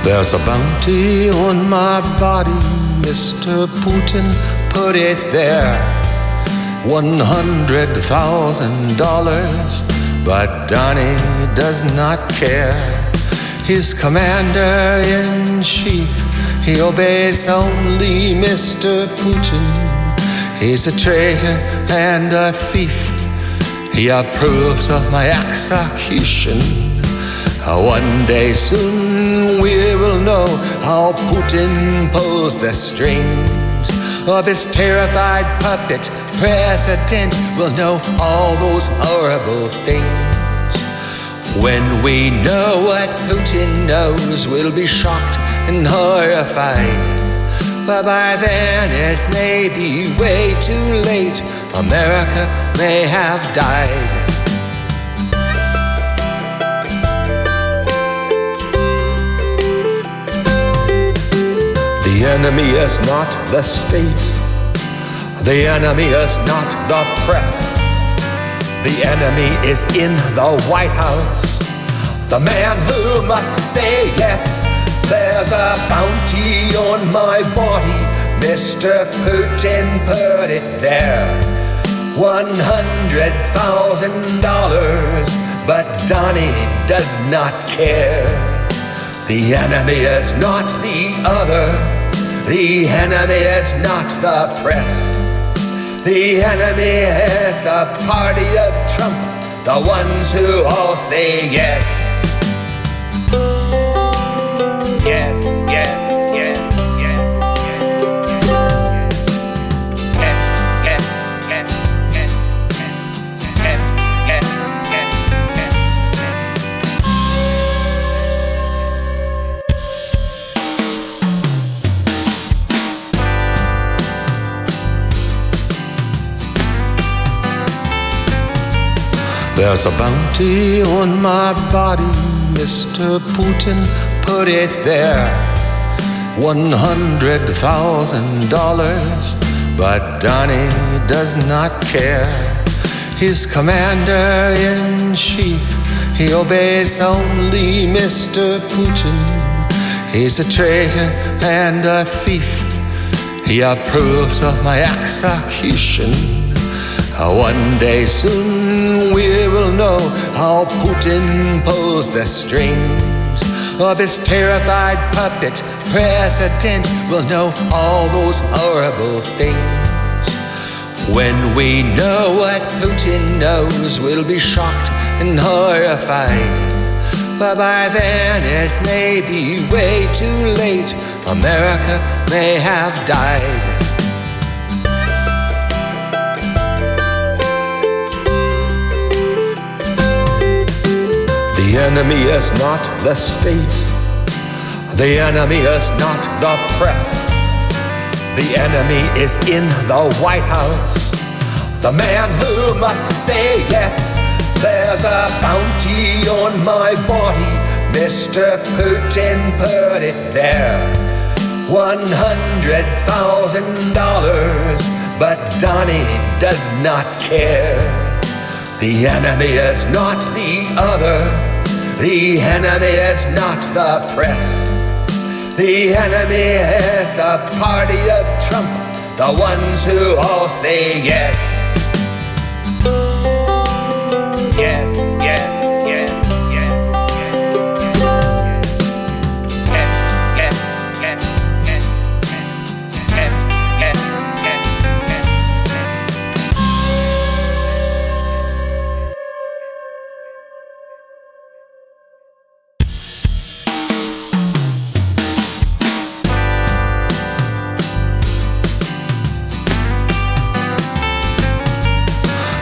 There's a bounty on my body, Mr. Putin put it there. $100,000, but Donnie does not care. He's commander-in-chief, he obeys only Mr. Putin. He's a traitor and a thief, he approves of my execution. One day soon we will know how Putin pulls the strings of his terrified puppet president. We'll know all those horrible things. When we know what Putin knows, we'll be shocked and horrified. But by then it may be way too late. America may have died. The enemy is not the state. The enemy is not the press. The enemy is in the White House, the man who must say yes. There's a bounty on my body, Mr. Putin put it there. $100,000, but Donnie does not care. The enemy is not the other. The enemy is not the press. The enemy is the party of Trump, the ones who all say yes. Yes, yes, yes, yes, yes, yes, yes, yes, yes, yes, yes, yes. There's a bounty on my body, Mr. Putin put it there. $100,000, but Donnie does not care. He's commander-in-chief, he obeys only Mr. Putin. He's a traitor and a thief, he approves of my execution. One day soon we will know how Putin pulls the strings of his terrified puppet president. We'll know all those horrible things. When we know what Putin knows, we'll be shocked and horrified. But by then it may be way too late. America may have died. The enemy is not the state. The enemy is not the press. The enemy is in the White House, the man who must say yes. There's a bounty on my body, Mr. Putin put it there. $100,000, but Donnie does not care. The enemy is not the other. The enemy is not the press. The enemy is the party of Trump, the ones who all say yes. Yes, yes, yes, yes, yes, yes, yes, yes, yes, yes, yes, yes.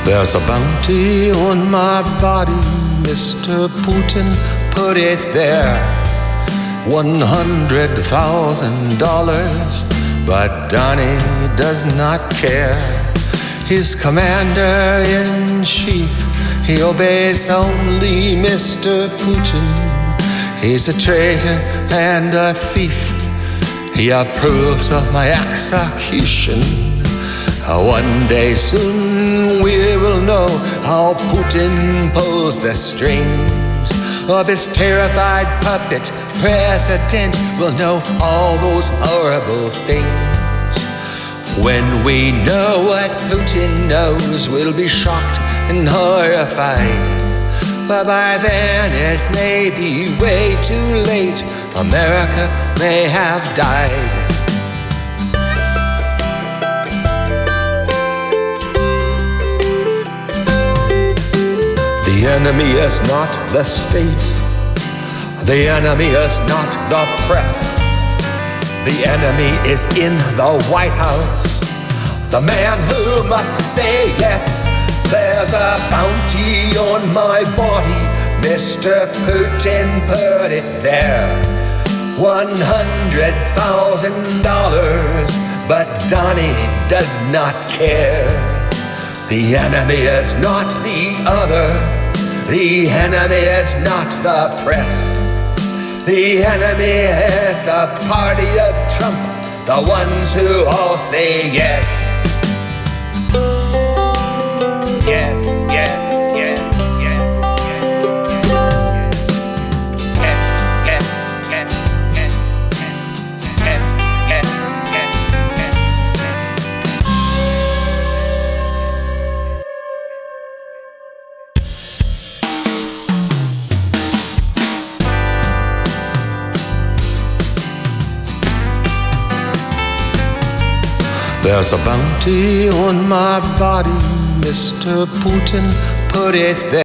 There's a bounty on my body, Mr. Putin put it there. $100,000, but Donnie does not care. He's commander-in-chief, he obeys only Mr. Putin. He's a traitor and a thief, he approves of my execution. One day soon we will know how Putin pulls the strings of his terrified puppet president will know all those horrible things. When we know what Putin knows, we'll be shocked and horrified. But by then it may be way too late. America may have died. The enemy is not the state. The enemy is not the press. The enemy is in the White House. The man who must say yes. There's a bounty on my body. Mr. Putin put it there. $100,000. But Donnie does not care. The enemy is not the other. The enemy is not the press. The enemy is the party of Trump, the ones who all say yes. Yes, yes, yes, yes, yes, yes, yes, yes, yes, yes, yes, yes. There's a bounty on my body. Mr. Putin put it there.